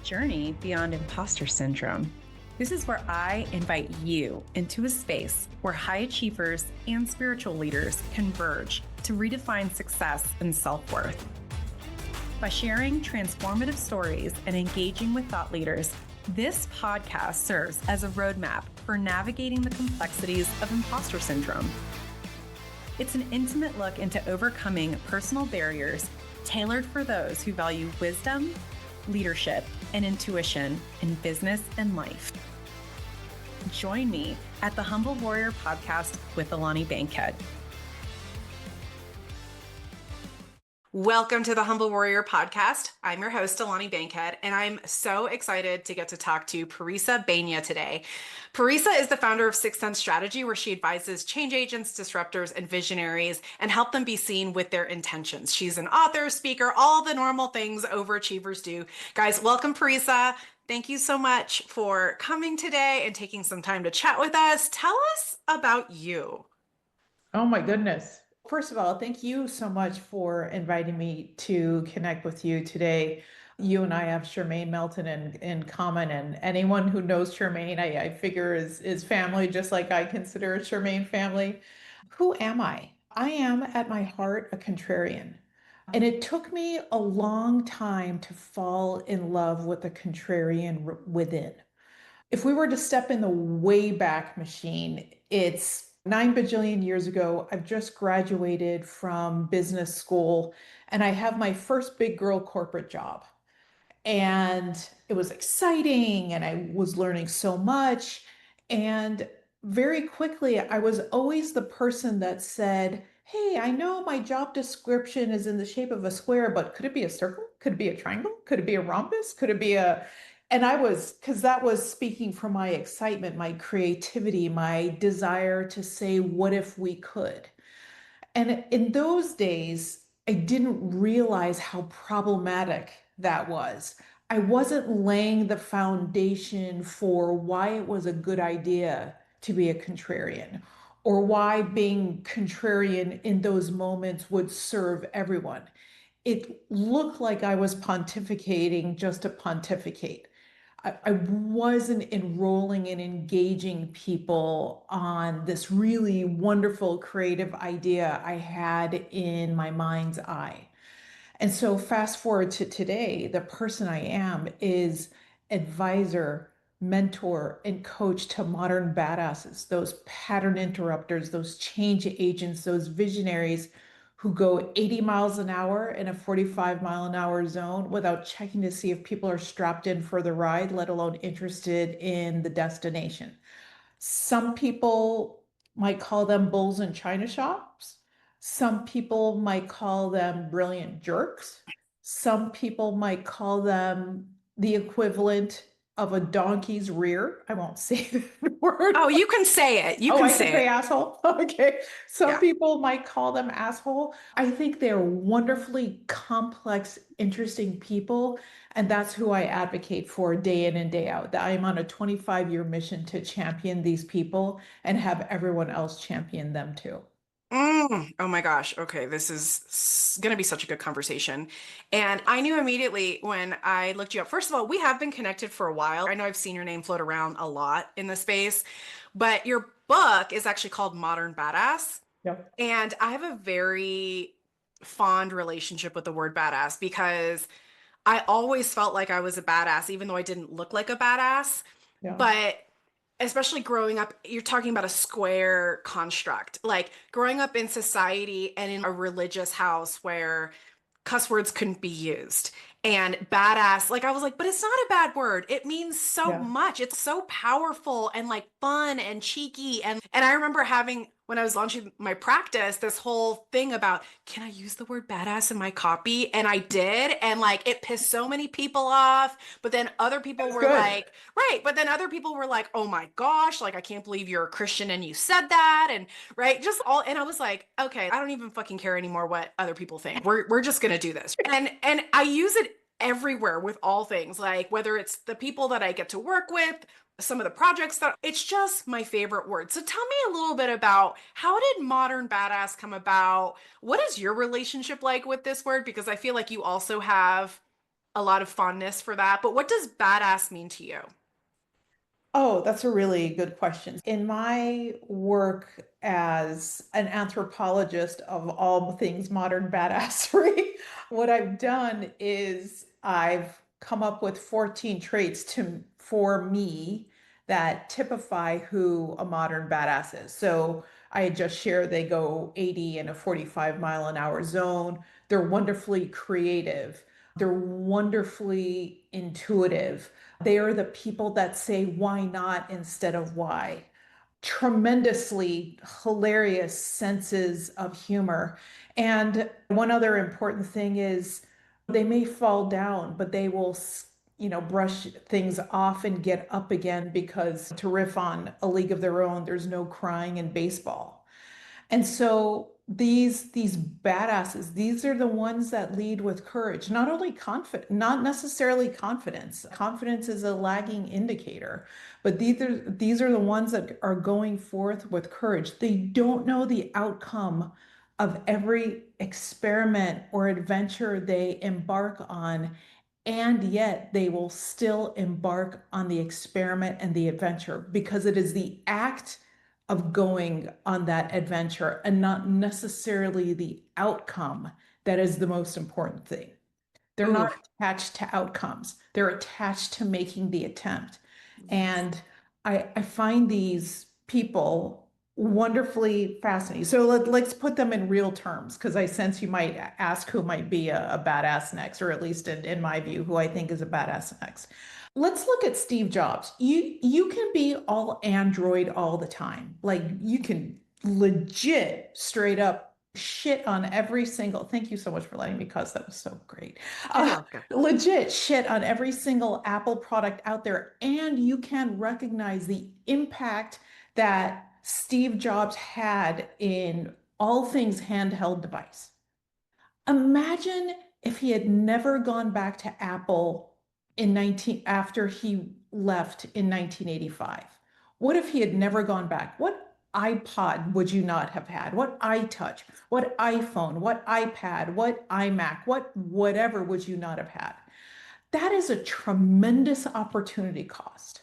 journey beyond imposter syndrome. This is where I invite you into a space where high achievers and spiritual leaders converge to redefine success and self-worth. By sharing transformative stories and engaging with thought leaders, this podcast serves as a roadmap for navigating the complexities of imposter syndrome. It's an intimate look into overcoming personal barriers tailored for those who value wisdom, leadership, and intuition in business and life. Join me at the Humble Warrior Podcast with Alani Bankhead. Welcome to the Humble Warrior Podcast. I'm your host, Alani Bankhead, and I'm so excited to get to talk to Parissa Behnia today. Parissa is the founder of Sixth Sense Strategy, where she advises change agents, disruptors, and visionaries and help them be seen with their intentions. She's an author, speaker, all the normal things overachievers do. Guys, welcome, Parissa. Thank you so much for coming today and taking some time to chat with us. Tell us about you. Oh my goodness. First of all, thank you so much for inviting me to connect with you today. You and I have Charmaine Melton in common, and anyone who knows Charmaine, I figure is family, just like I consider Charmaine family. Who am I? I am at my heart a contrarian. And it took me a long time to fall in love with the contrarian within. If we were to step in the Wayback Machine, it's 9 bajillion years ago. I've just graduated from business school and I have my first big girl corporate job. And it was exciting and I was learning so much. And very quickly, I was always the person that said, "Hey, I know my job description is in the shape of a square, but could it be a circle? Could it be a triangle? Could it be a rhombus? Could it be a..." And because that was speaking from my excitement, my creativity, my desire to say, what if we could? And in those days, I didn't realize how problematic that was. I wasn't laying the foundation for why it was a good idea to be a contrarian or why being contrarian in those moments would serve everyone. It looked like I was pontificating just to pontificate. I wasn't enrolling and engaging people on this really wonderful creative idea I had in my mind's eye. And so fast forward to today, the person I am is advisor, mentor, and coach to modern badasses, those pattern interrupters, those change agents, those visionaries who go 80 miles an hour in a 45-mile-an-hour zone without checking to see if people are strapped in for the ride, let alone interested in the destination. Some people might call them bulls in china shops. Some people might call them brilliant jerks. Some people might call them the equivalent of a donkey's rear. I won't say the word. Oh, you can say it. You Oh, can I say can say it. asshole. Okay. Some Yeah. people might call them asshole. I think they're wonderfully complex, interesting people. And that's who I advocate for day in and day out. That I'm on a 25-year mission to champion these people and have everyone else champion them too. Oh my gosh. Okay. This is going to be such a good conversation. And I knew immediately when I looked you up. First of all, we have been connected for a while. I know I've seen your name float around a lot in the space, but your book is actually called Modern Badass. Yep. And I have a very fond relationship with the word badass because I always felt like I was a badass, even though I didn't look like a badass. Yeah. But especially growing up, you're talking about a square construct, like growing up in society and in a religious house where cuss words couldn't be used. And badass, like I was like, but it's not a bad word. It means so Yeah. much. It's so powerful and like fun and cheeky. And I remember having when I was launching my practice, this whole thing about, can I use the word badass in my copy? And I did. And like it pissed so many people off. But then other people That's were good. like, right. But then other people were like, oh my gosh, like I can't believe you're a Christian and you said that. And right, just all, and I was like, okay, I don't even fucking care anymore what other people think. We're just gonna do this. And I use it everywhere with all things, like whether it's the people that I get to work with, some of the projects that it's just my favorite word. So tell me a little bit about how did modern badass come about? What is your relationship like with this word? Because I feel like you also have a lot of fondness for that. But what does badass mean to you? Oh, that's a really good question. In my work as an anthropologist of all things modern badassery, what I've done is I've come up with 14 traits for me that typify who a modern badass is. So I had just shared they go 80 in a 45-mile-an-hour zone. They're wonderfully creative. They're wonderfully intuitive. They are the people that say why not instead of why. Tremendously hilarious senses of humor. And one other important thing is they may fall down, but they will, brush things off and get up again because to riff on A League of Their Own, there's no crying in baseball. And so these badasses, these are the ones that lead with courage, not only confident, not necessarily confidence. Confidence is a lagging indicator, but these are the ones that are going forth with courage. They don't know the outcome of every experiment or adventure they embark on, and yet they will still embark on the experiment and the adventure because it is the act of going on that adventure and not necessarily the outcome that is the most important thing. They're not Ooh, attached to outcomes. They're attached to making the attempt. And I find these people wonderfully fascinating. So let's put them in real terms, because I sense you might ask who might be a badass next, or at least in my view, who I think is a badass next. Let's look at Steve Jobs. You can be all Android all the time. Like you can legit straight up shit on every single, thank you so much for letting me cuss. That was so great. you're Uh, welcome. legit shit on every single Apple product out there. And you can recognize the impact that Steve Jobs had in all things handheld device. Imagine if he had never gone back to Apple in 19 after he left in 1985. What if he had never gone back? What iPod would you not have had? What iTouch? What iPhone? What iPad? What iMac? What whatever would you not have had? That is a tremendous opportunity cost.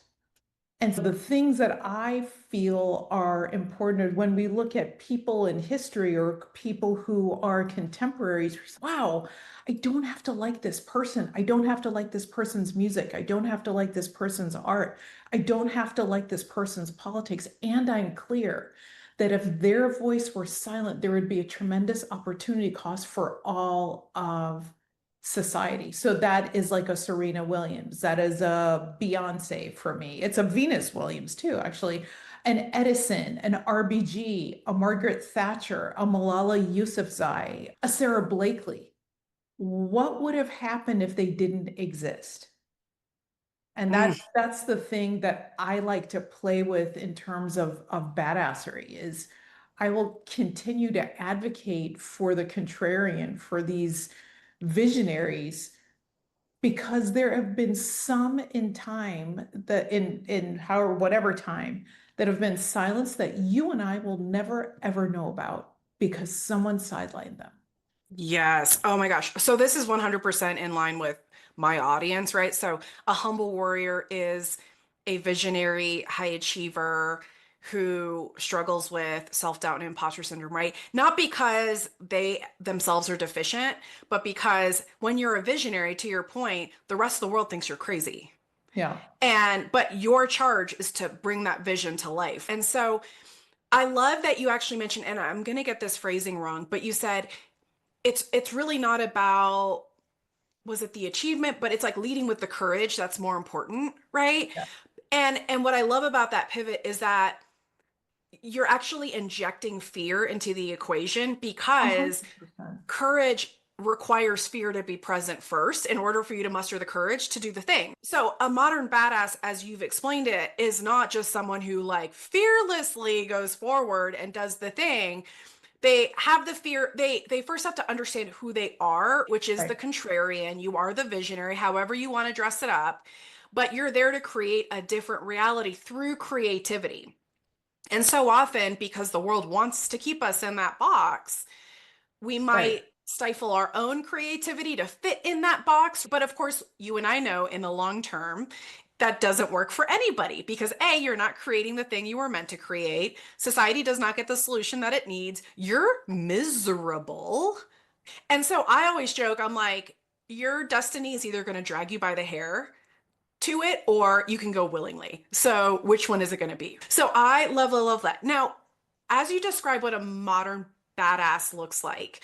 And so the things that I feel are important when we look at people in history or people who are contemporaries, wow, I don't have to like this person. I don't have to like this person's music. I don't have to like this person's art. I don't have to like this person's politics. And I'm clear that if their voice were silent, there would be a tremendous opportunity cost for all of society. So that is like a Serena Williams. That is a Beyonce for me. It's a Venus Williams too, actually. An Edison, an RBG, a Margaret Thatcher, a Malala Yousafzai, a Sarah Blakely. What would have happened if they didn't exist? And Mm, that's the thing that I like to play with in terms of badassery is I will continue to advocate for the contrarian, for these visionaries, because there have been some in time that in however whatever time that have been silenced that you and I will never ever know about because someone sidelined them. yes. Oh my gosh. So this is 100% in line with my audience, right? So a humble warrior is a visionary high achiever who struggles with self-doubt and imposter syndrome, right? Not because they themselves are deficient, but because when you're a visionary, to your point, the rest of the world thinks you're crazy. Yeah, But your charge is to bring that vision to life. And so I love that you actually mentioned, and I'm going to get this phrasing wrong, but you said it's really not about, was it the achievement, but it's like leading with the courage that's more important, right? yeah, And what I love about that pivot is that you're actually injecting fear into the equation because 100%. courage requires fear to be present first in order for you to muster the courage to do the thing. So, a modern badass, as you've explained it, is not just someone who like fearlessly goes forward and does the thing. They have the fear, they first have to understand who they are, which is the Right, contrarian. You are the visionary, however you want to dress it up, but you're there to create a different reality through creativity. And so often, because the world wants to keep us in that box, we might right. stifle our own creativity to fit in that box. But of course, you and I know in the long term, that doesn't work for anybody because A, you're not creating the thing you were meant to create. Society does not get the solution that it needs. You're miserable. And so I always joke, I'm like, your destiny is either going to drag you by the hair to it or you can go willingly. So which one is it going to be? So I love that. Now, as you describe what a modern badass looks like,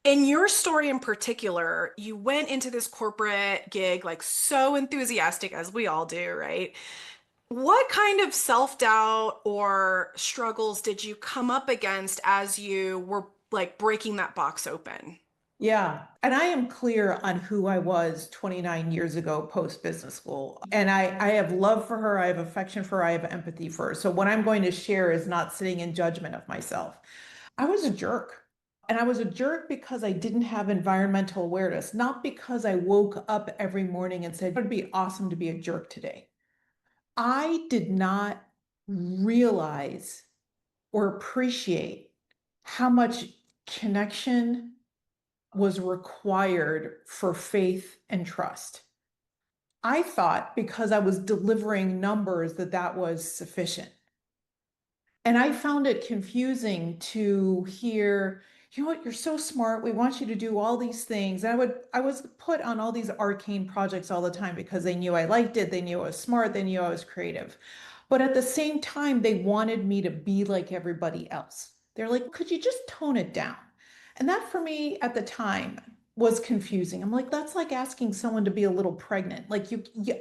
in your story in particular, you went into this corporate gig like so enthusiastic as we all do, right? What kind of self-doubt or struggles did you come up against as you were like breaking that box open? Yeah. And I am clear on who I was 29 years ago post business school. And I have love for her. I have affection for her. I have empathy for her. So what I'm going to share is not sitting in judgment of myself. I was a jerk. And I was a jerk because I didn't have environmental awareness, not because I woke up every morning and said, it'd be awesome to be a jerk today. I did not realize or appreciate how much connection was required for faith and trust. I thought because I was delivering numbers that that was sufficient. And I found it confusing to hear, you know what, you're so smart. We want you to do all these things. And I was put on all these arcane projects all the time because they knew I liked it. They knew I was smart. They knew I was creative. But at the same time, they wanted me to be like everybody else. They're like, could you just tone it down? And that for me at the time was confusing. I'm like, that's like asking someone to be a little pregnant. Like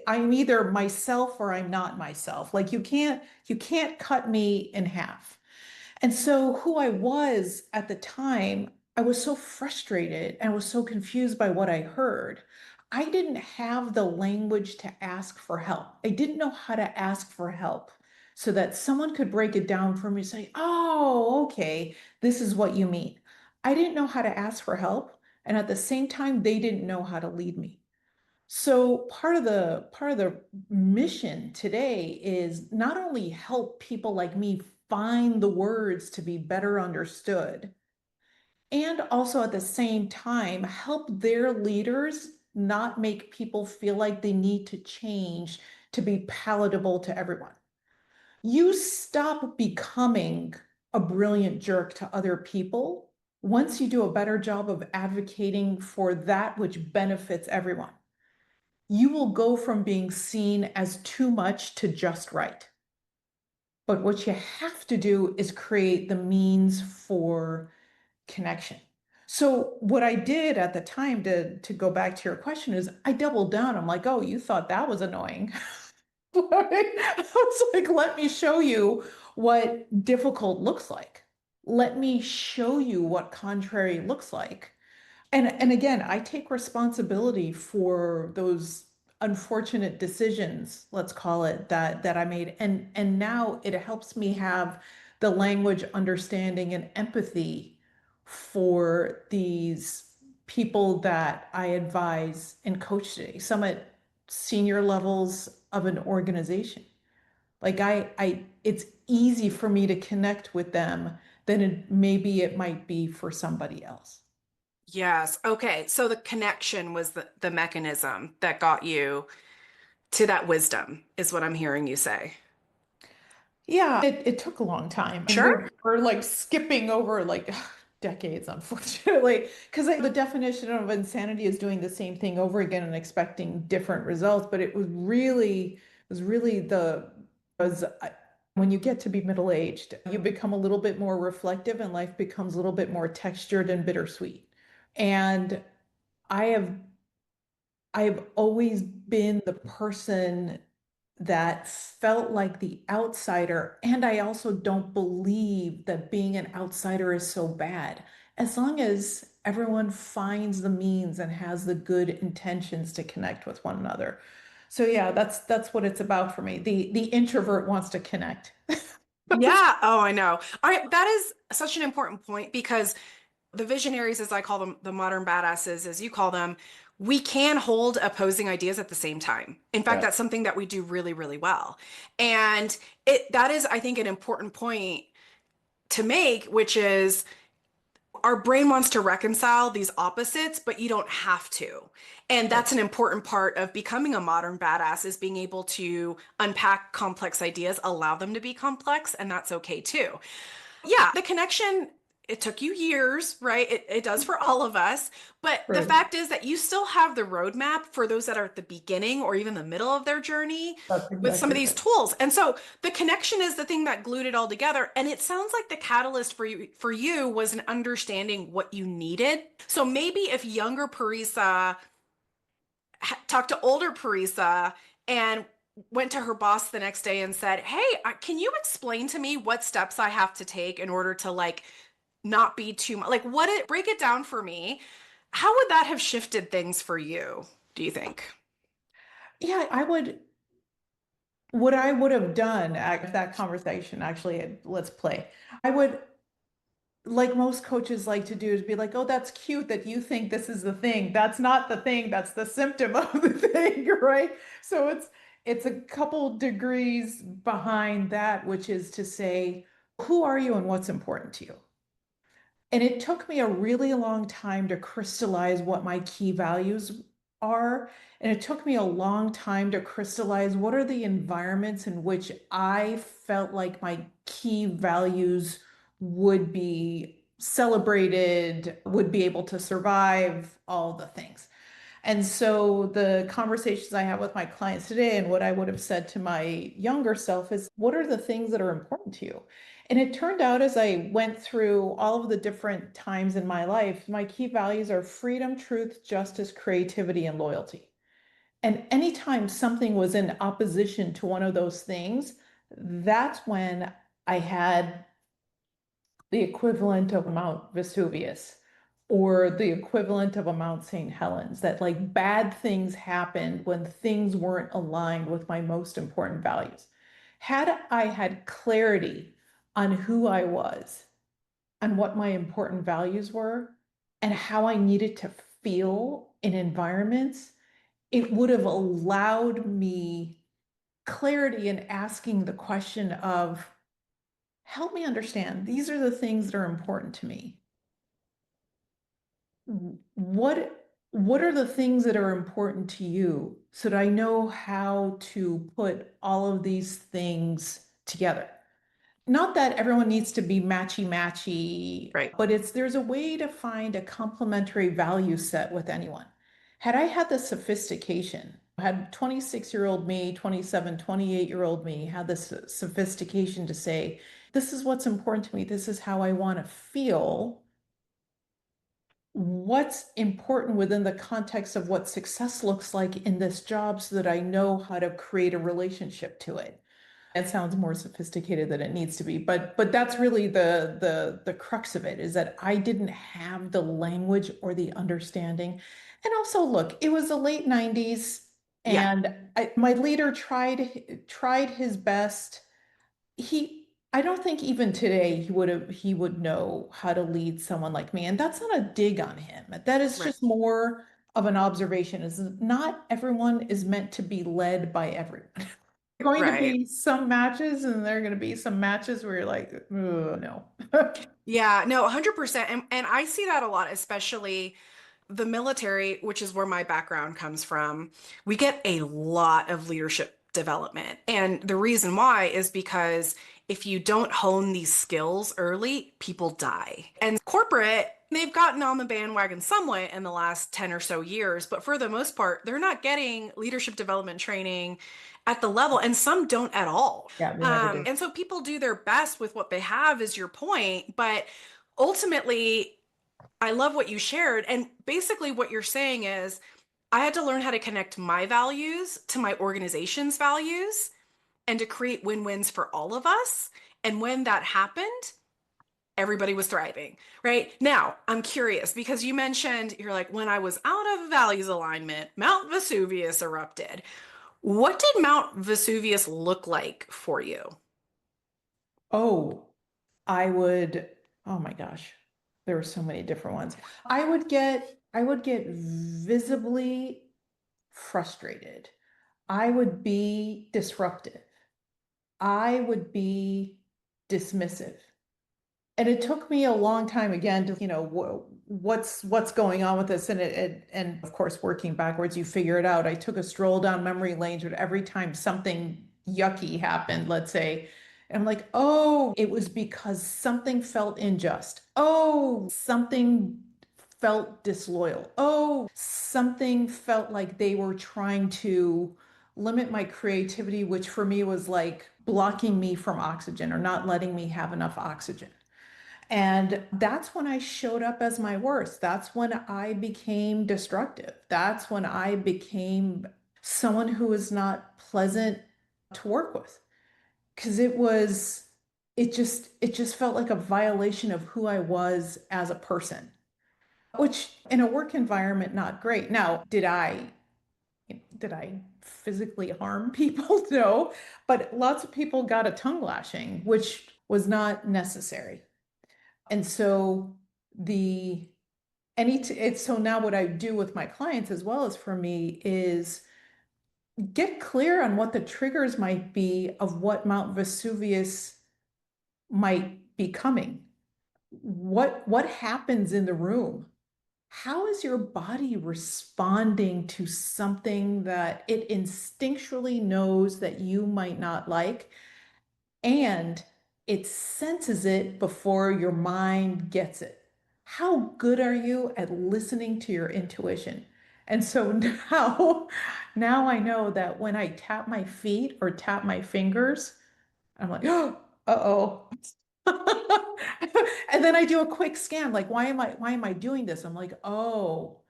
I'm either myself or I'm not myself. Like you can't cut me in half. And so who I was at the time, I was so frustrated and was so confused by what I heard. I didn't have the language to ask for help. I didn't know how to ask for help so that someone could break it down for me and say, oh, okay, this is what you mean. I didn't know how to ask for help. And at the same time, they didn't know how to lead me. So part of the mission today is not only help people like me find the words to be better understood, and also at the same time help their leaders not make people feel like they need to change to be palatable to everyone. You stop becoming a brilliant jerk to other people once you do a better job of advocating for that which benefits everyone. You will go from being seen as too much to just right. But what you have to do is create the means for connection. So what I did at the time to go back to your question is I doubled down. I'm like, oh, you thought that was annoying. I was like, let me show you what difficult looks like. Let me show you what contrary looks like. And again, I take responsibility for those unfortunate decisions, let's call it that I made. And now it helps me have the language, understanding, and empathy for these people that I advise and coach today, some at senior levels of an organization. Like it's easy for me to connect with them than maybe it might be for somebody else. Yes. Okay. So the connection was the mechanism that got you to that wisdom, is what I'm hearing you say. Yeah, it took a long time. And Sure. we're like skipping over like decades, unfortunately, because the definition of insanity is doing the same thing over again and expecting different results. But it was really the was when you get to be middle-aged, you become a little bit more reflective and life becomes a little bit more textured and bittersweet. And I have I've always been the person that felt like the outsider. And I also don't believe that being an outsider is so bad. As long as everyone finds the means and has the good intentions to connect with one another. So yeah, that's what it's about for me. The introvert wants to connect. Yeah. Oh, I know. All right. That is such an important point because the visionaries, as I call them, the modern badasses, as you call them, we can hold opposing ideas at the same time. In fact, Yeah. that's something that we do really, really well. And that is, I think, an important point to make, which is Our brain wants to reconcile these opposites, but you don't have to. And that's an important part of becoming a modern badass, is being able to unpack complex ideas, allow them to be complex, and that's okay too. Yeah, the connection, it took you years, right? It does for all of us. But the Right. fact is that you still have the roadmap for those that are at the beginning or even the middle of their journey That's with some of exactly these right. tools. And so the connection is the thing that glued it all together. And it sounds like the catalyst for you was an understanding what you needed. So maybe if younger Parissa talked to older Parissa and went to her boss the next day and said, "Hey, can you explain to me what steps I have to take in order to like not be too much, like break it down for me." How would that have shifted things for you, do you think? Yeah, what I would have done at that conversation, actually, let's play. I would, like most coaches like to do, is be like, oh, that's cute that you think this is the thing. That's not the thing, that's the symptom of the thing, right? So it's a couple degrees behind that, which is to say, who are you and what's important to you? And it took me a really long time to crystallize what my key values are. And it took me a long time to crystallize what are the environments in which I felt like my key values would be celebrated, would be able to survive, all the things. And so the conversations I have with my clients today and what I would have said to my younger self is, what are the things that are important to you? And it turned out as I went through all of the different times in my life, my key values are freedom, truth, justice, creativity, and loyalty. And anytime something was in opposition to one of those things, that's when I had the equivalent of Mount Vesuvius or the equivalent of a Mount St. Helens, that like bad things happened when things weren't aligned with my most important values. Had I had clarity on who I was and what my important values were and how I needed to feel in environments, it would have allowed me clarity in asking the question of, help me understand, these are the things that are important to me. What are the things that are important to you so that I know how to put all of these things together? Not that everyone needs to be matchy matchy, Right. but there's a way to find a complementary value set with anyone. Had I had the sophistication, had 26-year-old me, 27, 28-year-old me had this sophistication to say, this is what's important to me, this is how I want to feel, what's important within the context of what success looks like in this job so that I know how to create a relationship to it. It sounds more sophisticated than it needs to be, but that's really the crux of it, is that I didn't have the language or the understanding. And also, look, it was the late 90s Yeah. and my leader tried his best. I don't think even today he would know how to lead someone like me. And that's not a dig on him. That is Right. just more of an observation, is not everyone is meant to be led by everyone. Going to Right. be some matches and there are going to be some matches where you're like, "Ugh, no." Yeah, no, 100%. And I see that a lot, especially the military, which is where my background comes from. We get a lot of leadership development. And the reason why is because if you don't hone these skills early, people die. And corporate, they've gotten on the bandwagon somewhat in the last 10 or so years, but for the most part, they're not getting leadership development training at the level, and some don't at all. Yeah, they never do. And so people do their best with what they have, is your point. But ultimately, I love what you shared. And basically, what you're saying is, I had to learn how to connect my values to my organization's values and to create win-wins for all of us. And when that happened, everybody was thriving, right? Now, I'm curious because you mentioned, you're like, when I was out of values alignment, Mount Vesuvius erupted. What did Mount Vesuvius look like for you? Oh, I would, oh my gosh, there were so many different ones. I would get visibly frustrated. I would be disruptive. I would be dismissive. And it took me a long time again to, what's going on with this. And of course, working backwards, you figure it out. I took a stroll down memory lanes, but every time something yucky happened, let's say, and I'm like, oh, it was because something felt unjust. Oh, something felt disloyal. Oh, something felt like they were trying to limit my creativity, which for me was like blocking me from oxygen or not letting me have enough oxygen. And that's when I showed up as my worst. That's when I became destructive. That's when I became someone who was not pleasant to work with. Because it just felt like a violation of who I was as a person, which in a work environment, not great. Now, did I physically harm people? No, but lots of people got a tongue lashing, which was not necessary. And so the it's so now what I do with my clients as well as for me is get clear on what the triggers might be of what Mount Vesuvius might be coming. What happens in the room? How is your body responding to something that it instinctually knows that you might not like? And it senses it before your mind gets it. How good are you at listening to your intuition? And so now I know that when I tap my feet or tap my fingers, I'm like, oh, uh-oh. And then I do a quick scan, like, why am I doing this? I'm like, oh,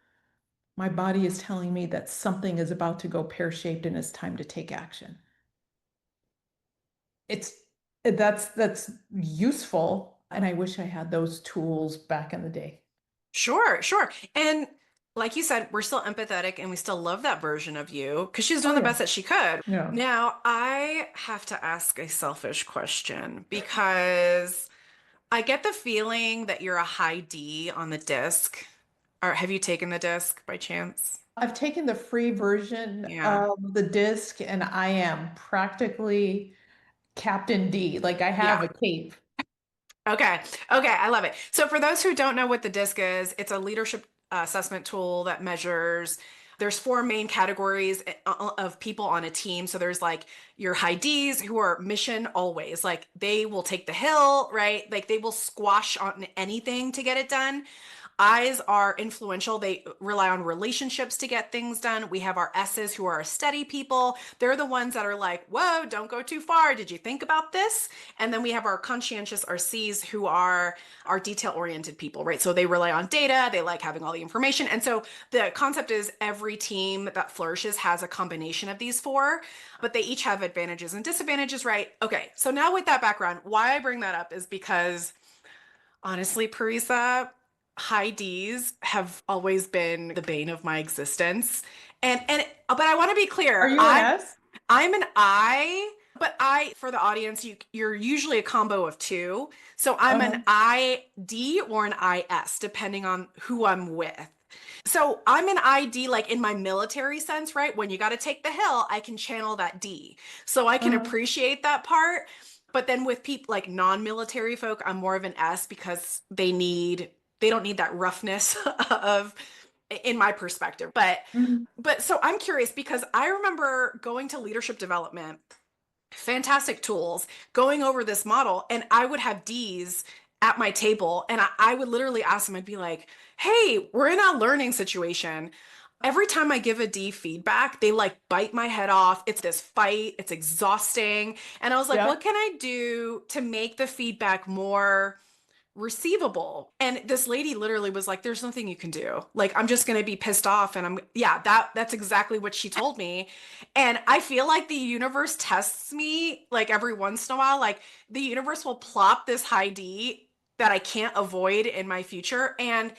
my body is telling me that something is about to go pear-shaped and it's time to take action. It's that's useful, and I wish I had those tools back in the day. Sure, sure. And like you said, we're still empathetic and we still love that version of you because she's Oh doing the yeah. best that she could. Yeah. Now, I have to ask a selfish question because I get the feeling that you're a high D on the disc. Or have you taken the disc by chance? I've taken the free version Yeah. of the disc and I am practically Captain D. Like I have Yeah. a cape. Okay. Okay. I love it. So for those who don't know what the DISC is, it's a leadership assessment tool that measures. There's four main categories of people on a team. So there's like your high Ds who are mission always, like they will take the hill, right? Like they will squash on anything to get it done. I's are influential. They rely on relationships to get things done. We have our S's who are steady people. They're the ones that are like, whoa, don't go too far. Did you think about this? And then we have our conscientious, our C's who are our detail oriented people, right? So they rely on data. They like having all the information. And so the concept is every team that flourishes has a combination of these four, but they each have advantages and disadvantages, right? Okay. So now with that background, why I bring that up is because honestly, Parissa, high D's have always been the bane of my existence. But I want to be Are clear, you an S? I'm an I, but I for the audience, you're usually a combo of two. So I'm an Uh-huh. ID or an IS, depending on who I'm with. So I'm an ID like in my military sense, right? When you got to take the hill, I can channel that D. So I can Uh-huh. appreciate that part. But then with people like non-military folk, I'm more of an S because they don't need that roughness of in my perspective. Mhm. But so I'm curious because I remember going to leadership development, fantastic tools, going over this model, and I would have D's at my table and I would literally ask them, I'd be like, hey, we're in a learning situation. Every time I give a D feedback, they like bite my head off. It's this fight, it's exhausting. And I was like, Yeah. what can I do to make the feedback more receivable? And this lady literally was like, there's nothing you can do. Like, I'm just going to be pissed off. And yeah, that's exactly what she told me. And I feel like the universe tests me like every once in a while. Like, the universe will plop this high D that I can't avoid in my future. And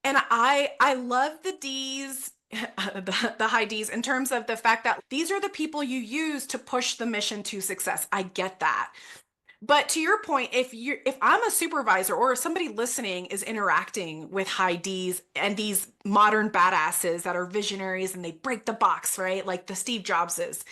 I love the D's, the high D's in terms of the fact that these are the people you use to push the mission to success. I get that. But to your point, if I'm a supervisor or if somebody listening is interacting with high D's and these modern badasses that are visionaries and they break the box, right? Like the Steve Jobses,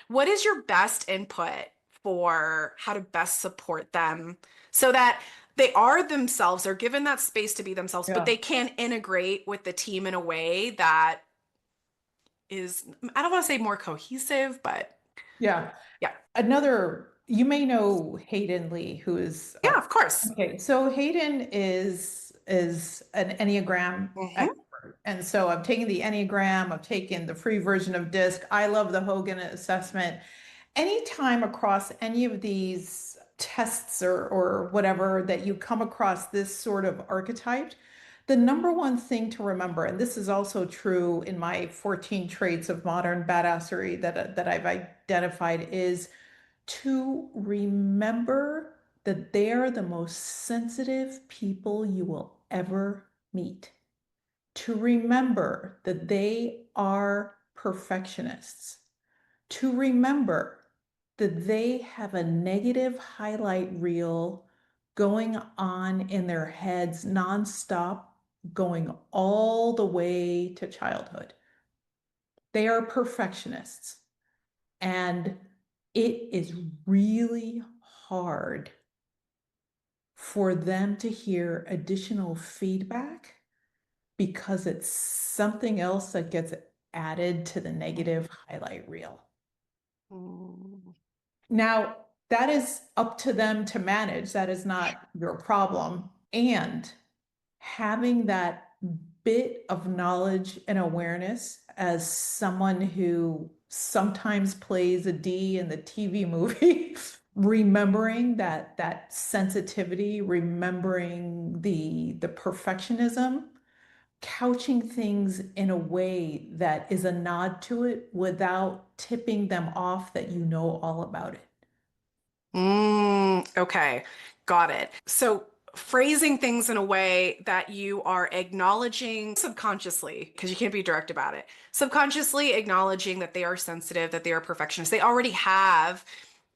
what is your best input for how to best support them so that they are themselves, they're given that space to be themselves, but Yeah. they can integrate with the team in a way that is, I don't want to say more cohesive, but Yeah. yeah. Another, you may know Hayden Lee, who is Yeah, of course. okay. So Hayden is an Enneagram Hmm. expert. And so I've taken the Enneagram, I've taken the free version of DISC. I love the Hogan assessment. Anytime across any of these tests or whatever that you come across this sort of archetype, the number one thing to remember, and this is also true in my 14 traits of modern badassery that I've identified, is to remember that they are the most sensitive people you will ever meet. To remember that they are perfectionists. To remember that they have a negative highlight reel going on in their heads nonstop, going all the way to childhood. They are perfectionists. And it is really hard for them to hear additional feedback because it's something else that gets added to the negative highlight reel. Mm. Now, that is up to them to manage. That is not your problem. And having that bit of knowledge and awareness as someone who sometimes plays a D in the TV movie, remembering that sensitivity, remembering the perfectionism, couching things in a way that is a nod to it without tipping them off that you know all about it. Okay, got it. So phrasing things in a way that you are acknowledging subconsciously, because you can't be direct about it, subconsciously acknowledging that they are sensitive, that they are perfectionists. They already have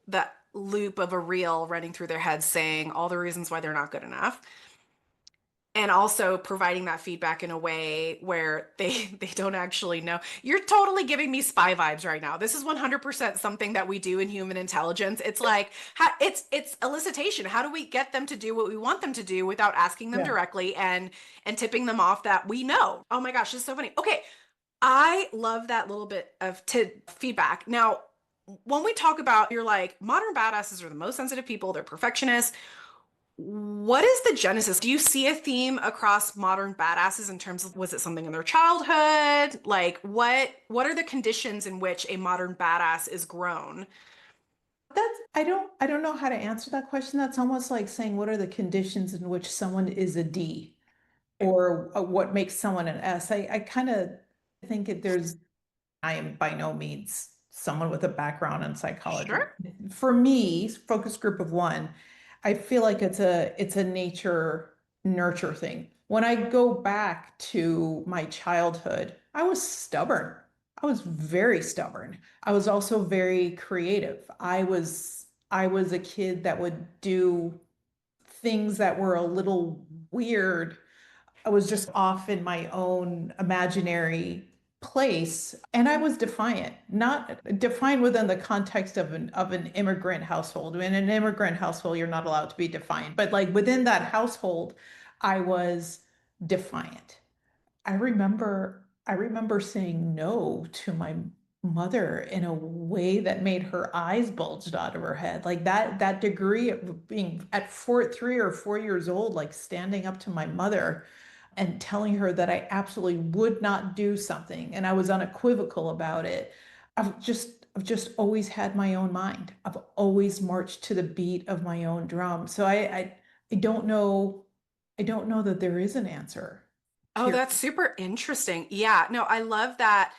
that loop of a reel running through their heads saying all the reasons why they're not good enough. And also providing that feedback in a way where they don't actually know. You're totally giving me spy vibes right now. This is 100% something that we do in human intelligence. It's like it's elicitation. How do we get them to do what we want them to do without asking them Yeah. directly and tipping them off that we know? Oh my gosh, this is so funny. Okay, I love that little bit of feedback. Now, when we talk about you're like modern badasses are the most sensitive people, they're perfectionists. What is the genesis? Do you see a theme across modern badasses in terms of was it something in their childhood? Like what are the conditions in which a modern badass is grown? That's I don't know how to answer that question. That's almost like saying what are the conditions in which someone is a D or what makes someone an S. I kind of think I am by no means someone with a background in psychology. Sure. For me, focus group of one, I feel like it's a nature nurture thing. When I go back to my childhood, I was stubborn. I was very stubborn. I was also very creative. I was a kid that would do things that were a little weird. I was just off in my own imaginary place. And I was defiant, not defined within the context of an immigrant household. In an immigrant household, you're not allowed to be defiant. But like within that household, I was defiant. I remember saying no to my mother in a way that made her eyes bulged out of her head. Like that degree of being at 3 or 4 years old, like standing up to my mother and telling her that I absolutely would not do something. And I was unequivocal about it. I've just always had my own mind. I've always marched to the beat of my own drum. So I don't know, I don't know that there is an answer to Oh, your that's super interesting. Yeah, no, I love that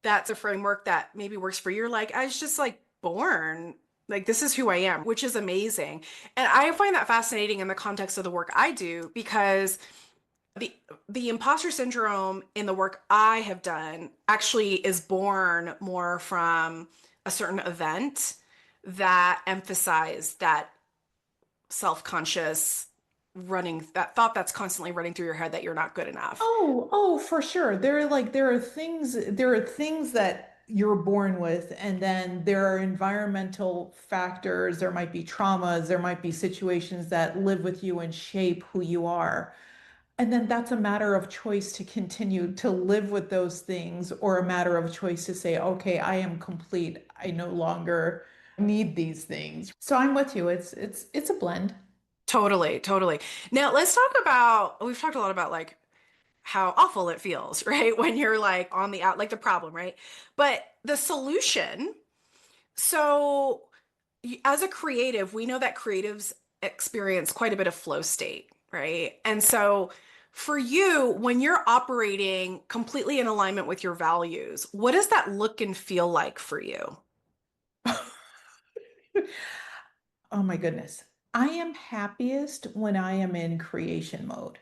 that's a framework that maybe works for you. You're like, I was just like born. Like this is who I am, which is amazing. And I find that fascinating in the context of the work I do because the the imposter syndrome in the work I have done actually is born more from a certain event that emphasized that self-conscious running that thought that's constantly running through your head that you're not good enough. Oh, for sure. There are things that you're born with, and then there are environmental factors, there might be traumas, there might be situations that live with you and shape who you are. And then that's a matter of choice to continue to live with those things, or a matter of choice to say, okay, I am complete. I no longer need these things. So I'm with you. It's a blend. Totally, totally. Now let's talk about, we've talked a lot about like how awful it feels, right? When you're like on the out, like the problem, right? But the solution, so as a creative, we know that creatives experience quite a bit of flow state, right? And so for you, when you're operating completely in alignment with your values, what does that look and feel like for you? Oh my goodness. I am happiest when I am in creation mode.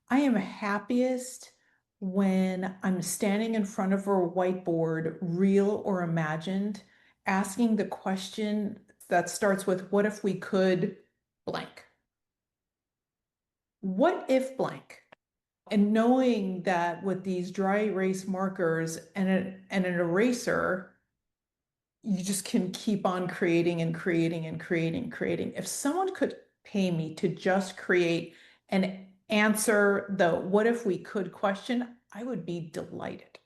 I am happiest when I'm standing in front of a whiteboard, real or imagined, asking the question that starts with, what if we could blank? What if blank? And knowing that with these dry erase markers and an eraser, you just can keep on creating and creating and creating, creating. If someone could pay me to just create and answer the what if we could question, I would be delighted.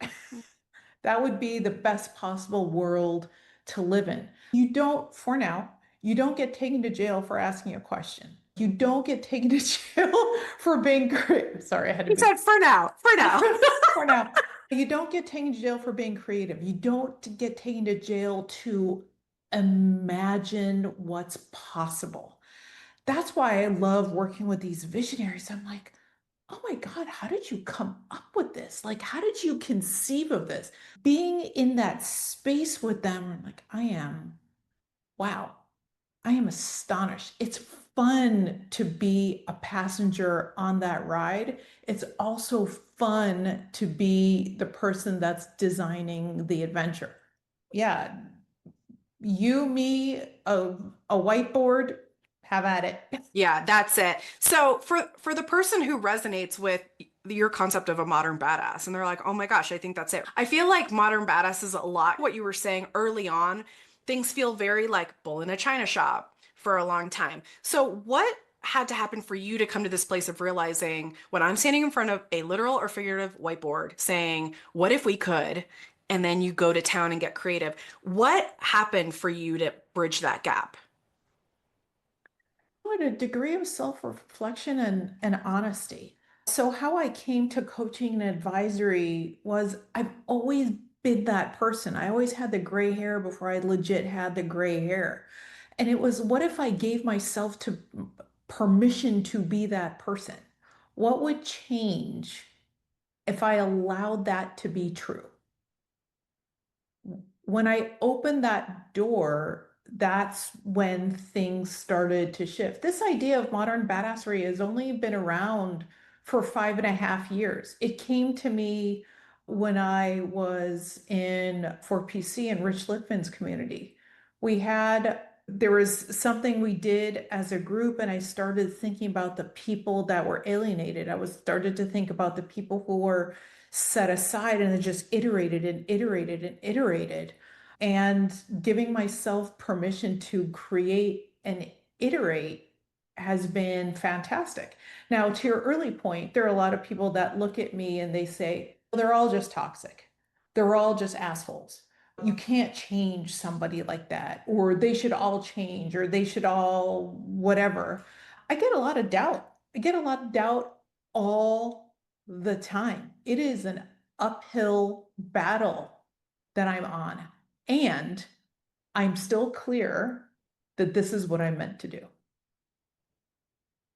That would be the best possible world to live in. You don't, for now, you don't get taken to jail for asking a question. You don't get taken to jail for being creative. Sorry, I had to You be said for now, for now. for now. You don't get taken to jail for being creative. You don't get taken to jail to imagine what's possible. That's why I love working with these visionaries. I'm like, oh my God, how did you come up with this? Like, how did you conceive of this? Being in that space with them, like, wow, I am astonished. It's fun to be a passenger on that ride. It's also fun to be the person that's designing the adventure. Yeah, you, me, a whiteboard, have at it. Yeah, that's it. So for the person who resonates with your concept of a modern badass and they're like, "Oh my gosh, I think that's it." I feel like modern badass is a lot what you were saying early on. Things feel very like bull in a china shop for a long time. So what had to happen for you to come to this place of realizing when I'm standing in front of a literal or figurative whiteboard saying, "What if we could?" and then you go to town and get creative. What happened for you to bridge that gap? What a degree of self-reflection and honesty. So how I came to coaching and advisory was I've always been that person. I always had the gray hair before I legit had the gray hair. And it was, what if I gave myself to permission to be that person? What would change if I allowed that to be true? When I opened that door, that's when things started to shift. This idea of modern badassery has only been around for 5.5 years. It came to me when I was in for PC in Rich Lichtman's community. There was something we did as a group, and I started thinking about the people that were alienated. I was started to think about the people who were set aside, and it just iterated and iterated and iterated. And giving myself permission to create and iterate has been fantastic. Now, to your early point, there are a lot of people that look at me and they say, they're all just toxic. They're all just assholes. You can't change somebody like that, or they should all change, or they should all whatever. I get a lot of doubt. I get a lot of doubt all the time. It is an uphill battle that I'm on. And I'm still clear that this is what I'm meant to do.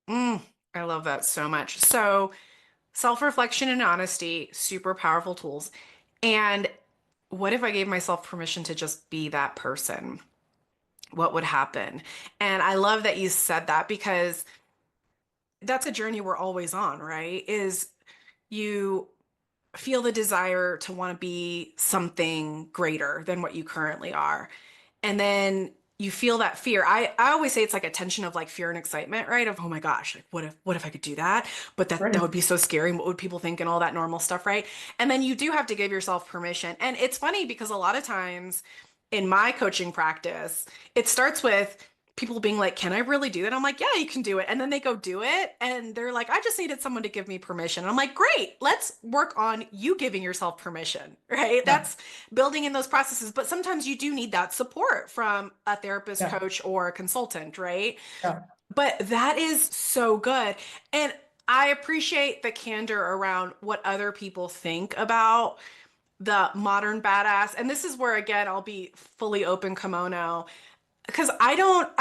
I love that so much. So, self-reflection and honesty, super powerful tools. And what if I gave myself permission to just be that person? What would happen? And I love that you said that because that's a journey we're always on, right? Is you feel the desire to want to be something greater than what you currently are. And then you feel that fear. I always say it's like a tension of like fear and excitement, right? Of, oh my gosh, like what if I could do that? But that Right. would be so scary. And what would people think and all that normal stuff, right? And then you do have to give yourself permission. And it's funny because a lot of times in my coaching practice, it starts with people being like, can I really do that? I'm like, yeah, you can do it. And then they go do it. And they're like, I just needed someone to give me permission. And I'm like, great, let's work on you giving yourself permission, right? Yeah. That's building in those processes. But sometimes you do need that support from a therapist, Yeah. coach, or a consultant, right? Yeah. But that is so good. And I appreciate the candor around what other people think about the modern badass. And this is where, again, I'll be fully open kimono because I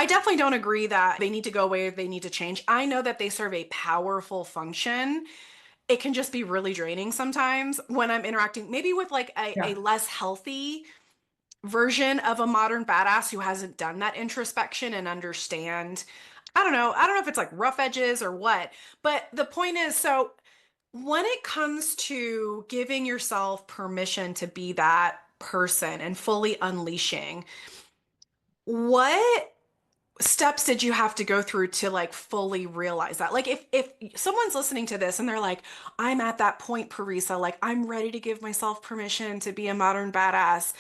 definitely don't agree that they need to go away, they need to change. I know that they serve a powerful function. It can just be really draining sometimes when I'm interacting, maybe with like a Yeah. less healthy version of a modern badass who hasn't done that introspection and understand. I don't know if it's like rough edges or what, but the point is, so when it comes to giving yourself permission to be that person and fully unleashing, what steps did you have to go through to like fully realize that? Like if someone's listening to this and they're like, I'm at that point, Parissa, like I'm ready to give myself permission to be a modern badass,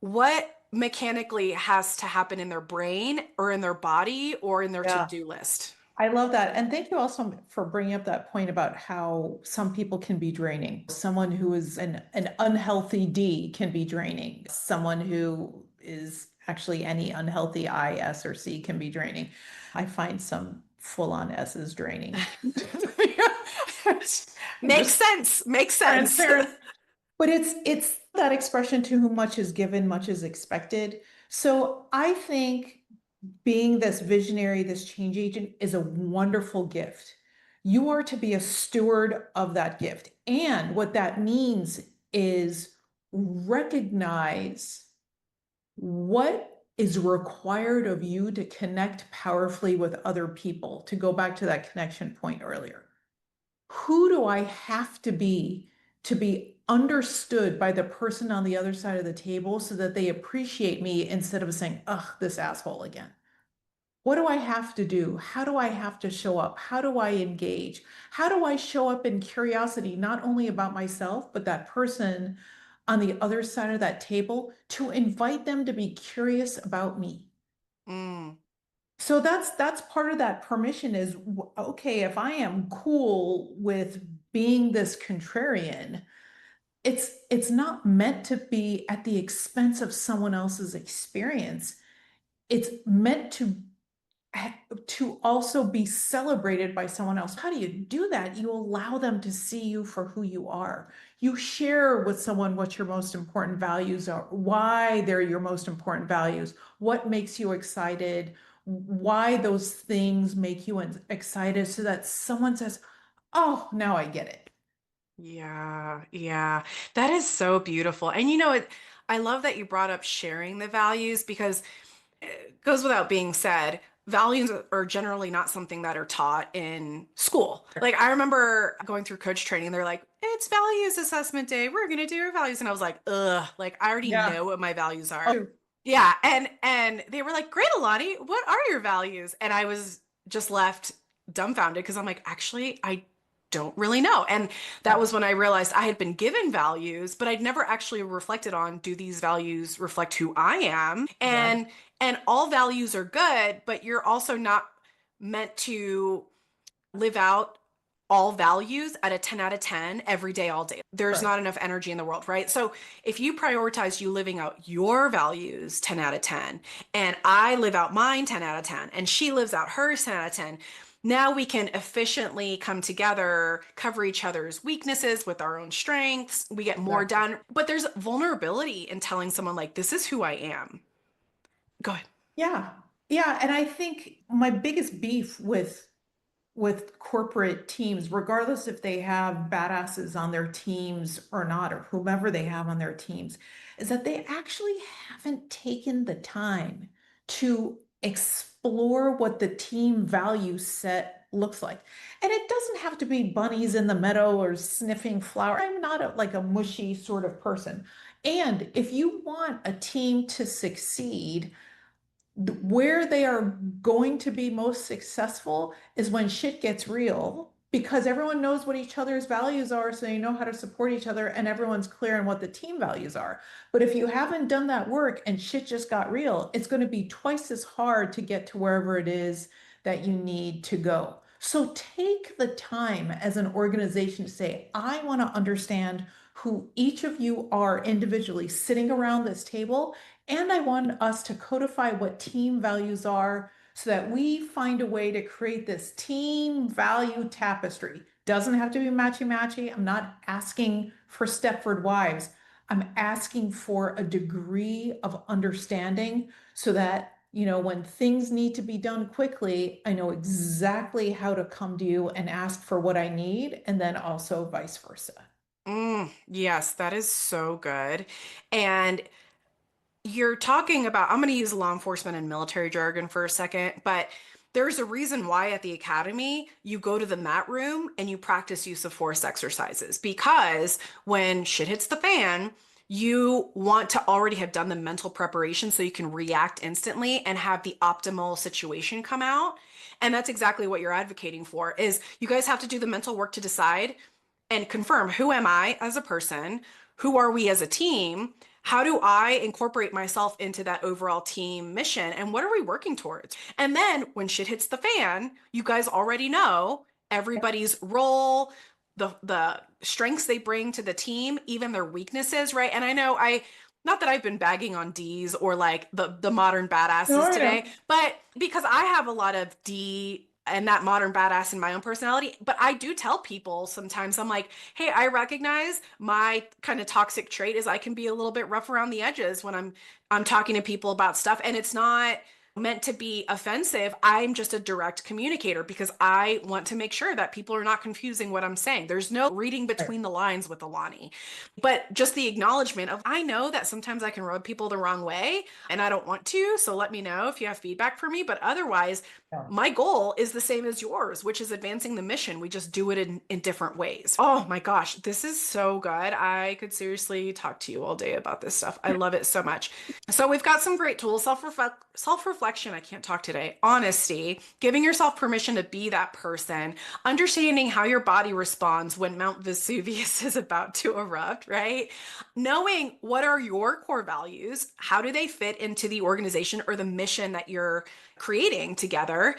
what mechanically has to happen in their brain or in their body or in their Yeah. to-do list? I love that. And thank you also for bringing up that point about how some people can be draining. Someone who is an unhealthy D can be draining. Someone who is actually any unhealthy I, S, or C can be draining. I find some full-on S's draining. I'm Makes just sense. Makes sense. transparent. But it's that expression to whom much is given, much is expected. So I think being this visionary, this change agent is a wonderful gift. You are to be a steward of that gift. And what that means is recognize what is required of you to connect powerfully with other people, to go back to that connection point earlier. Who do I have to be understood by the person on the other side of the table so that they appreciate me instead of saying, ugh, this asshole again? What do I have to do? How do I have to show up? How do I engage? How do I show up in curiosity, not only about myself, but that person on the other side of that table to invite them to be curious about me? Mm, So that's part of that permission is okay, if I am cool with being this contrarian, it's not meant to be at the expense of someone else's experience. It's meant to also be celebrated by someone else. How do you do that? You allow them to see you for who you are. You share with someone what your most important values are, why they're your most important values, what makes you excited, why those things make you excited so that someone says, oh, now I get it. yeah, yeah. That is so beautiful. And I love that you brought up sharing the values because it goes without being said, values are generally not something that are taught in school. Like I remember going through coach training, they're like, it's values assessment day. We're gonna do your values. And I was like, ugh, like I already Yeah. know what my values are. Oh, Yeah. And they were like, great, Alani, what are your values? And I was just left dumbfounded because I'm like, actually, I don't really know. And that yeah, was when I realized I had been given values, but I'd never actually reflected on, do these values reflect who I am? exactly. And all values are good, but you're also not meant to live out all values at a 10 out of 10 every day, all day. There's Correct. not enough energy in the world, right? So if you prioritize you living out your values 10 out of 10, and I live out mine 10 out of 10, and she lives out hers 10 out of 10, now we can efficiently come together, cover each other's weaknesses with our own strengths. We get more Exactly. done. But there's vulnerability in telling someone, like, this is who I am. Go ahead. Yeah. Yeah. And I think my biggest beef with corporate teams, regardless if they have badasses on their teams or not, or whomever they have on their teams, is that they actually haven't taken the time to explore what the team value set looks like. And it doesn't have to be bunnies in the meadow or sniffing flower. I'm not like a mushy sort of person. And if you want a team to succeed, Where they are going to be most successful is when shit gets real, because everyone knows what each other's values are, so they know how to support each other, and everyone's clear on what the team values are. But if you haven't done that work and shit just got real, it's going to be twice as hard to get to wherever it is that you need to go. So take the time as an organization to say, I want to understand who each of you are individually sitting around this table, and I want us to codify what team values are so that we find a way to create this team value tapestry. Doesn't have to be matchy-matchy. I'm not asking for Stepford wives. I'm asking for a degree of understanding so that, when things need to be done quickly, I know exactly how to come to you and ask for what I need, and then also vice versa. Yes, that is so good. And you're talking about, I'm going to use law enforcement and military jargon for a second, but there's a reason why at the academy you go to the mat room and you practice use of force exercises, because when shit hits the fan, you want to already have done the mental preparation so you can react instantly and have the optimal situation come out. And that's exactly what you're advocating for, is you guys have to do the mental work to decide and confirm, who am I as a person? Who are we as a team? How do I incorporate myself into that overall team mission? And what are we working towards? And then when shit hits the fan, you guys already know everybody's role, the strengths they bring to the team, even their weaknesses, right? And I know not that I've been bagging on D's or like the modern No, badasses I know. today, but because I have a lot of D and that modern badass in my own personality. But I do tell people sometimes, I'm like, hey, I recognize my kind of toxic trait is I can be a little bit rough around the edges when I'm talking to people about stuff. And it's not meant to be offensive. I'm just a direct communicator because I want to make sure that people are not confusing what I'm saying. There's no reading Right. between the lines with Alani, but just the acknowledgement of, I know that sometimes I can rub people the wrong way and I don't want to. So let me know if you have feedback for me. But otherwise, Yeah. my goal is the same as yours, which is advancing the mission. We just do it in different ways. Oh my gosh, this is so good. I could seriously talk to you all day about this stuff. I love it so much. So we've got some great tools: self-reflection. I can't talk today. Honesty, giving yourself permission to be that person, understanding how your body responds when Mount Vesuvius is about to erupt, right? Knowing what are your core values, how do they fit into the organization or the mission that you're creating together.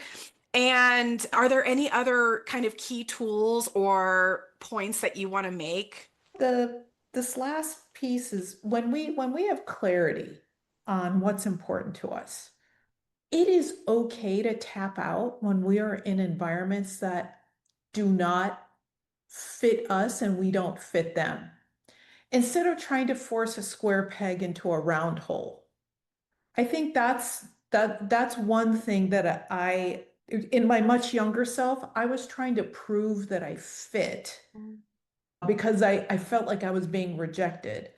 And are there any other kind of key tools or points that you want to make? This last piece is when we have clarity on what's important to us, it is okay to tap out when we are in environments that do not fit us and we don't fit them. Instead of trying to force a square peg into a round hole. I think that's one thing that I in my much younger self, I was trying to prove that I fit because I felt like I was being rejected.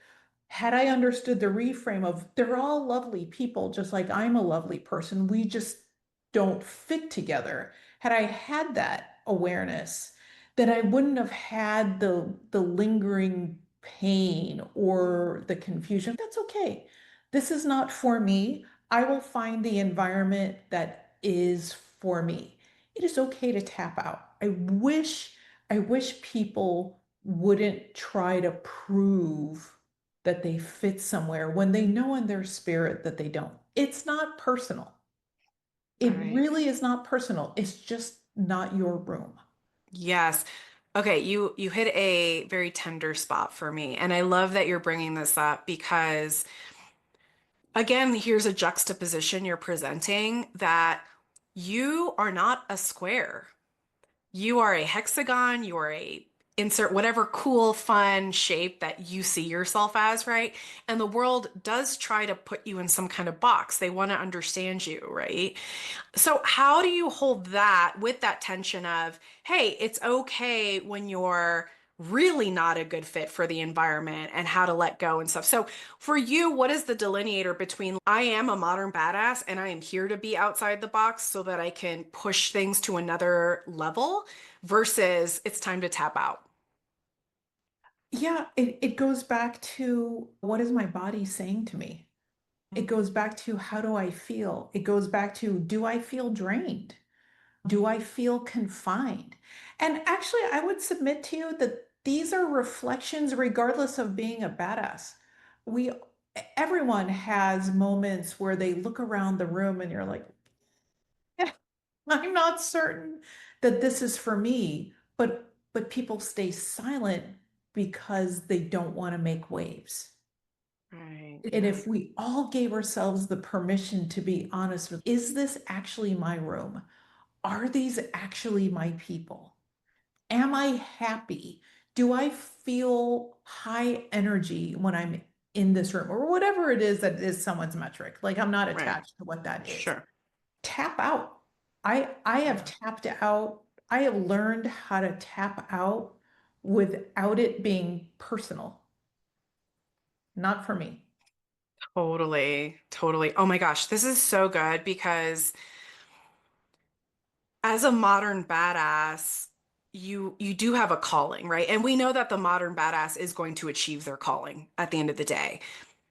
Had I understood the reframe of they're all lovely people, just like I'm a lovely person, we just don't fit together. Had I had that awareness, then I wouldn't have had the lingering pain or the confusion. That's okay. This is not for me. I will find the environment that is for me. It is okay to tap out. I wish people wouldn't try to prove that they fit somewhere when they know in their spirit that they don't. It's not personal. All It right. really is not personal. It's just not your room. Yes. Okay, you hit a very tender spot for me. And I love that you're bringing this up because again, here's a juxtaposition you're presenting, that you are not a square. You are a hexagon, you are a insert whatever cool, fun shape that you see yourself as, right? And the world does try to put you in some kind of box. They want to understand you, right? So how do you hold that with that tension of, hey, it's okay when you're really not a good fit for the environment, and how to let go and stuff. So for you, what is the delineator between I am a modern badass and I am here to be outside the box so that I can push things to another level versus it's time to tap out? Yeah, it goes back to what is my body saying to me? It goes back to how do I feel? It goes back to do I feel drained? Do I feel confined? And actually, I would submit to you that these are reflections regardless of being a badass. We everyone has moments where they look around the room and you're like, I'm not certain that this is for me, but people stay silent because they don't want to make waves. Right. And if we all gave ourselves the permission to be honest with, is this actually my room? Are these actually my people? Am I happy? Do I feel high energy when I'm in this room or whatever it is that is someone's metric? Like I'm not Right. attached to what that is. Sure. Tap out. I have tapped out. I have learned how to tap out without it being personal. Not for me. Totally. Totally. Oh my gosh, this is so good because as a modern badass, you do have a calling, right? And we know that the modern badass is going to achieve their calling at the end of the day.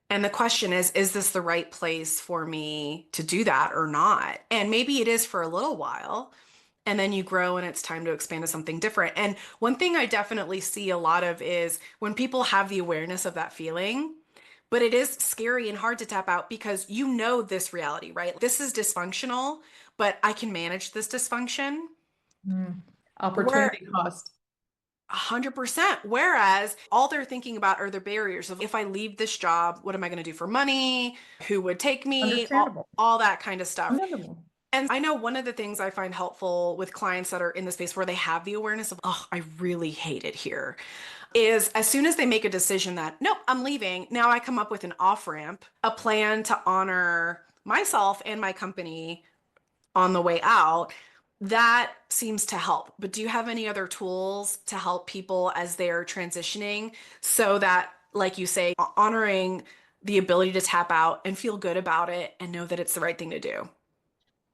And the question is this the right place for me to do that or not? And maybe it is for a little while, and then you grow and it's time to expand to something different. And one thing I definitely see a lot of is when people have the awareness of that feeling, but it is scary and hard to tap out because you know this reality, right? This is dysfunctional, but I can manage this dysfunction. Mm. Where Opportunity cost. 100%. Whereas all they're thinking about are the barriers of if I leave this job, what am I going to do for money? Who would take me? Understandable. All that kind of stuff. Understandable. And I know one of the things I find helpful with clients that are in the space where they have the awareness of, oh, I really hate it here, is as soon as they make a decision that, nope, I'm leaving, now I come up with an off ramp, a plan to honor myself and my company on the way out. That seems to help. But do you have any other tools to help people as they're transitioning so that, like you say, honoring the ability to tap out and feel good about it and know that it's the right thing to do?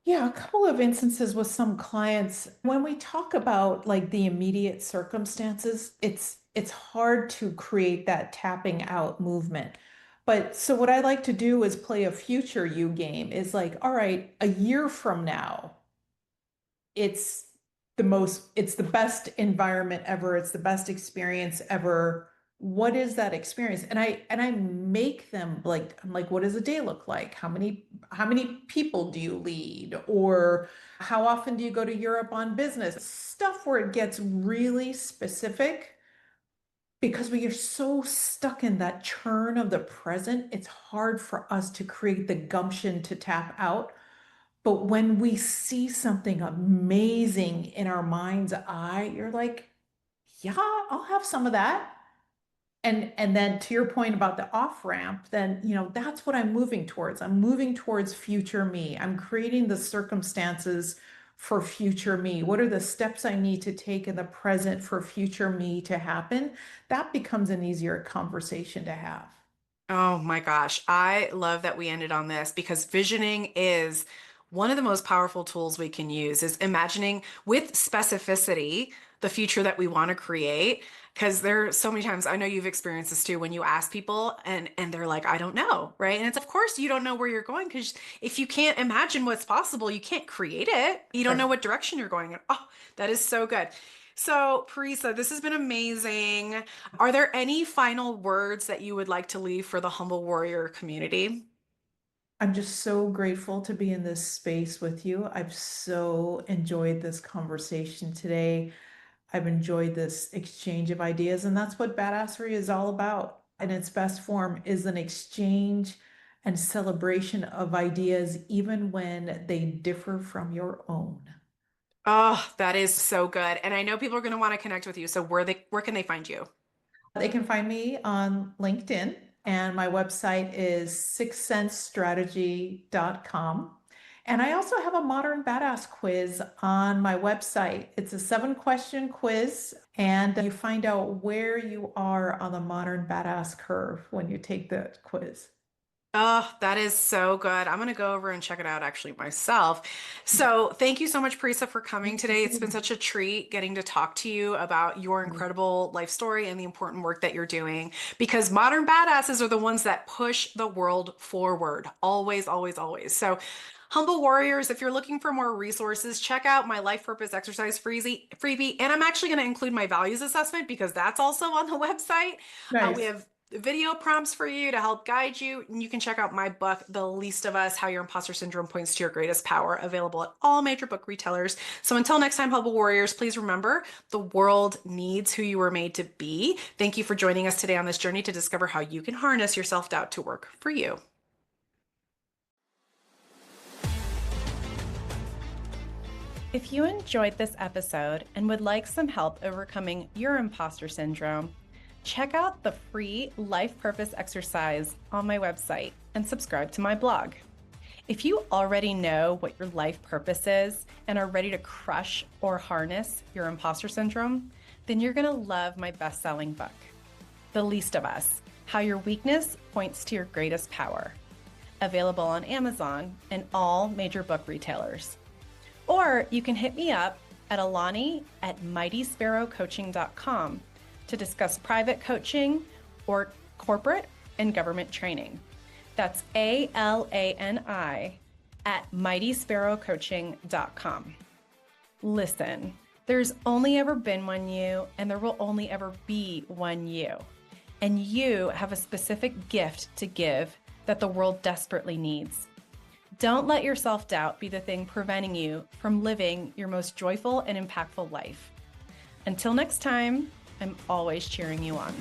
Yeah, a couple of instances with some clients. When we talk about like the immediate circumstances, it's hard to create that tapping out movement. But so what I like to do is play a future you game is like, all right, a year from now, it's it's the best environment ever, it's the best experience ever. What is that experience? And I make them like, I'm like, what does a day look like? How many people do you lead? Or how often do you go to Europe on business? Stuff where it gets really specific because we are so stuck in that churn of the present, it's hard for us to create the gumption to tap out. But when we see something amazing in our mind's eye, you're like, yeah, I'll have some of that. And then to your point about the off ramp, then that's what I'm moving towards. I'm moving towards future me. I'm creating the circumstances for future me. What are the steps I need to take in the present for future me to happen? That becomes an easier conversation to have. Oh my gosh, I love that we ended on this because visioning is one of the most powerful tools we can use is imagining with specificity the future that we want to create. Because there are so many times I know you've experienced this too when you ask people and they're like, I don't know, right? And it's of course you don't know where you're going because if you can't imagine what's possible, you can't create it. You don't know Right. what direction you're going in. Oh, that is so good. So, Parissa, this has been amazing. Are there any final words that you would like to leave for the Humble Warrior community? I'm just so grateful to be in this space with you. I've so enjoyed this conversation today. I've enjoyed this exchange of ideas, and that's what badassery is all about. In its best form is an exchange and celebration of ideas, even when they differ from your own. Oh, that is so good. And I know people are going to want to connect with you. So where can they find you? They can find me on LinkedIn, and my website is sixthsensestrategy.com. And I also have a modern badass quiz on my website. It's a 7-question quiz, and you find out where you are on the modern badass curve when you take the quiz. Oh, that is so good. I'm going to go over and check it out actually myself. So, thank you so much, Parissa, for coming today. It's been such a treat getting to talk to you about your incredible life story and the important work that you're doing because modern badasses are the ones that push the world forward. Always, always, always. So, Humble Warriors, if you're looking for more resources, check out my life purpose exercise freebie. And I'm actually going to include my values assessment because that's also on the website. We Nice. have video prompts for you to help guide you. And you can check out my book, The Least of Us, How Your Imposter Syndrome Points to Your Greatest Power, available at all major book retailers. So until next time, Humble Warriors, please remember the world needs who you were made to be. Thank you for joining us today on this journey to discover how you can harness your self-doubt to work for you. If you enjoyed this episode and would like some help overcoming your imposter syndrome, check out the free life purpose exercise on my website and subscribe to my blog. If you already know what your life purpose is and are ready to crush or harness your imposter syndrome, then you're going to love my best-selling book, The Least of Us, How Your Weakness Points to Your Greatest Power, available on Amazon and all major book retailers. Or you can hit me up at alani@mightysparrowcoaching.com to discuss private coaching or corporate and government training. That's ALANI@mightysparrowcoaching.com. Listen, there's only ever been one you, and there will only ever be one you. And you have a specific gift to give that the world desperately needs. Don't let your self-doubt be the thing preventing you from living your most joyful and impactful life. Until next time, I'm always cheering you on.